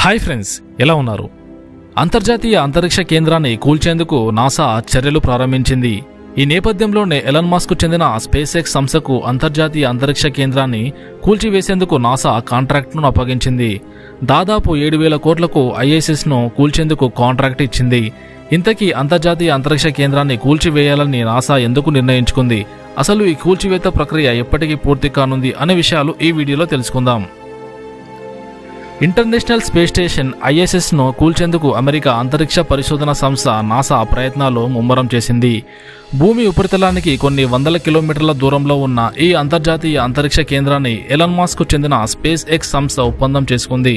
Hi friends, ఎలా ఉన్నారు? అంతర్జాతీయ అంతరిక్ష కేంద్రాన్ని కూల్చేందుకు నాసా చర్యలు ప్రారంభించింది. ఈ నేపథ్యంలోనే ఎలాన్ మస్క్ చెందిన స్పేస్ ఎక్స్ సంస్థకు అంతర్జాతీయ అంతరిక్ష కేంద్రాన్ని కూల్చివేసేందుకు నాసా కాంట్రాక్ట్ను అప్పగించింది. దాదాపు 7,000 కోట్లకు ఐఎస్ఎస్ను కూల్చేందుకు కాంట్రాక్ట్ ఇచ్చింది. ఇంతకీ అంతర్జాతీయ అంతరిక్ష కేంద్రాన్ని కూల్చివేయాలని నాసా ఎందుకు నిర్ణయించుకుంది? అసలు ఈ కూల్చివేత ప్రక్రియ ఎప్పటికీ పూర్తి కానుంది అనే విషయాలు ఈ వీడియోలో తెలుసుకుందాం. ఇంటర్నేషనల్ స్పేస్ స్టేషన్ ఐఎస్ఎస్ను కూల్చేందుకు అమెరికా అంతరిక్ష పరిశోధన సంస్థ నాసా ప్రయత్నాలు ముమ్మరం చేసింది. భూమి ఉపరితలానికి కొన్ని వందల కిలోమీటర్ల దూరంలో ఉన్న ఈ అంతర్జాతీయ అంతరిక్ష కేంద్రాన్ని ఎలాన్ మస్క్ చెందిన స్పేస్ ఎక్స్ సంస్థ ఒప్పందం చేసుకుంది.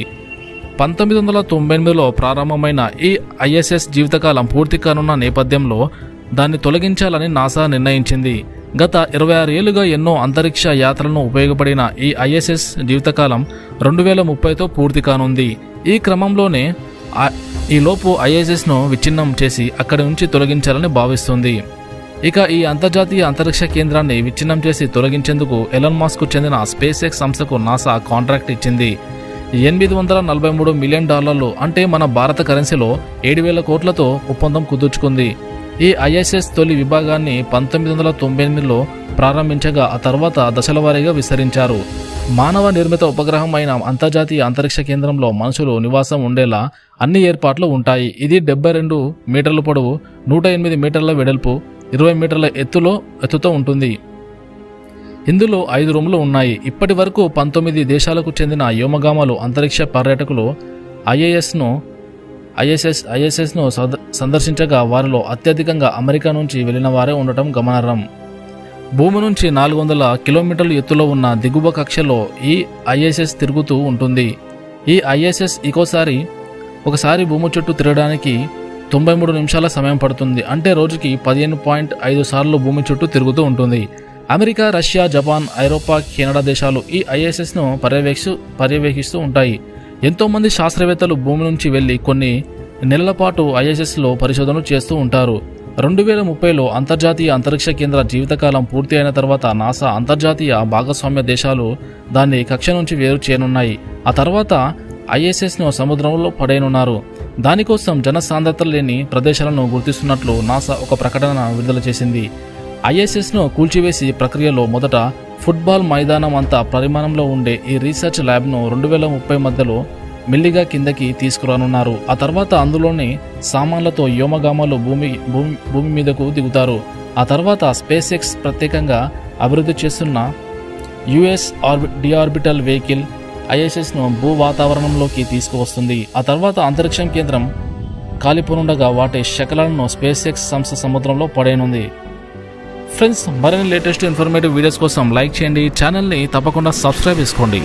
1998లో ప్రారంభమైన ఈ ఐఎస్ఎస్ జీవితకాలం పూర్తి కానున్న నేపథ్యంలో దాన్ని తొలగించాలని నాసా నిర్ణయించింది. గత 26 ఏళ్లుగా ఎన్నో అంతరిక్ష యాత్రలను ఉపయోగపడిన ఈ ఐఎస్ఎస్ జీవితకాలం 2030తో పూర్తి కానుంది. ఈ క్రమంలోనే ఈలోపు ఐఎస్ఎస్ను విచ్ఛిన్నం చేసి అక్కడి నుంచి తొలగించాలని భావిస్తుంది. ఇక ఈ అంతర్జాతీయ అంతరిక్ష కేంద్రాన్ని విచ్ఛిన్నం చేసి తొలగించేందుకు ఎలాన్ మస్క్ చెందిన స్పేస్ ఎక్స్ సంస్థకు నాసా కాంట్రాక్ట్ ఇచ్చింది. $843 మిలియన్ అంటే మన భారత కరెన్సీలో 7,000 కోట్లతో ఒప్పందం కుదుర్చుకుంది. ఈ ఐఎస్ఎస్ తొలి విభాగాన్ని 1998లో ప్రారంభించగా ఆ తర్వాత దశల వారీగా విస్తరించారు. మానవ నిర్మిత ఉపగ్రహం అయిన అంతర్జాతీయ అంతరిక్ష కేంద్రంలో మనుషులు నివాసం ఉండేలా అన్ని ఏర్పాట్లు ఉంటాయి. ఇది 72 మీటర్ల పొడవు, 108 మీటర్ల వెడల్పు, 20 మీటర్ల ఎత్తుతో ఉంటుంది. ఇందులో 5 రూమ్లు ఉన్నాయి. ఇప్పటి వరకు 19 దేశాలకు చెందిన వ్యోమగాములు అంతరిక్ష పర్యాటకులు ఐఎస్ఎస్ను సందర్శించగా వారిలో అత్యధికంగా అమెరికా నుంచి వెళ్లిన వారే ఉండటం గమనార్హం. భూమి నుంచి 400 కిలోమీటర్ల ఎత్తులో ఉన్న దిగువ కక్షలో ఈ ఐఎస్ఎస్ తిరుగుతూ ఉంటుంది. ఈ ఐఎస్ఎస్ ఒకసారి భూమి చుట్టూ తిరగడానికి 93 నిమిషాల సమయం పడుతుంది. అంటే రోజుకి 15.5 సార్లు భూమి చుట్టూ తిరుగుతూ ఉంటుంది. అమెరికా, రష్యా, జపాన్, ఐరోపా, కెనడా దేశాలు ఈ ఐఎస్ఎస్ను పర్యవేక్షిస్తూ ఉంటాయి. ఎంతోమంది శాస్త్రవేత్తలు భూమి నుంచి వెళ్లి కొన్ని నెలల పాటు ఐఎస్ఎస్లో పరిశోధనలు చేస్తూ ఉంటారు. 2030లో అంతర్జాతీయ అంతరిక్ష కేంద్ర జీవితకాలం పూర్తి అయిన తర్వాత నాసా అంతర్జాతీయ భాగస్వామ్య దేశాలు దాన్ని కక్ష నుంచి వేరు చేయనున్నాయి. ఆ తర్వాత ఐఎస్ఎస్ను సముద్రంలో పడేయనున్నారు. దానికోసం జనసాంద్రత లేని ప్రదేశాలను గుర్తిస్తున్నట్లు నాసా ఒక ప్రకటన విడుదల చేసింది. ఐఎస్ఎస్ను కూల్చివేసి ప్రక్రియలో మొదట ఫుట్బాల్ మైదానం అంత పరిమాణంలో ఉండే ఈ రీసెర్చ్ ల్యాబ్ను 2030 మధ్యలో మెల్లిగా కిందకి తీసుకురానున్నారు. ఆ తర్వాత అందులోని సామాన్లతో వ్యోమగాములు భూమి మీదకు దిగుతారు. ఆ తర్వాత స్పేస్ ఎక్స్ ప్రత్యేకంగా అభివృద్ధి చేస్తున్న యుఎస్ డిఆర్బిటల్ వెహికల్ ఐఎస్ఎస్ను భూ వాతావరణంలోకి తీసుకువస్తుంది. ఆ తర్వాత అంతరిక్షం కేంద్రం కాలిపోనుండగా వాటి శకలాలను స్పేస్ ఎక్స్ సంస్థ సముద్రంలో పడేయనుంది. ఫ్రెండ్స్, మరిన్ని లేటెస్ట్ ఇన్ఫర్మేటివ్ వీడియోస్ కోసం లైక్ చేయండి, ఛానల్ని తప్పకుండా సబ్స్క్రైబ్ చేసుకోండి.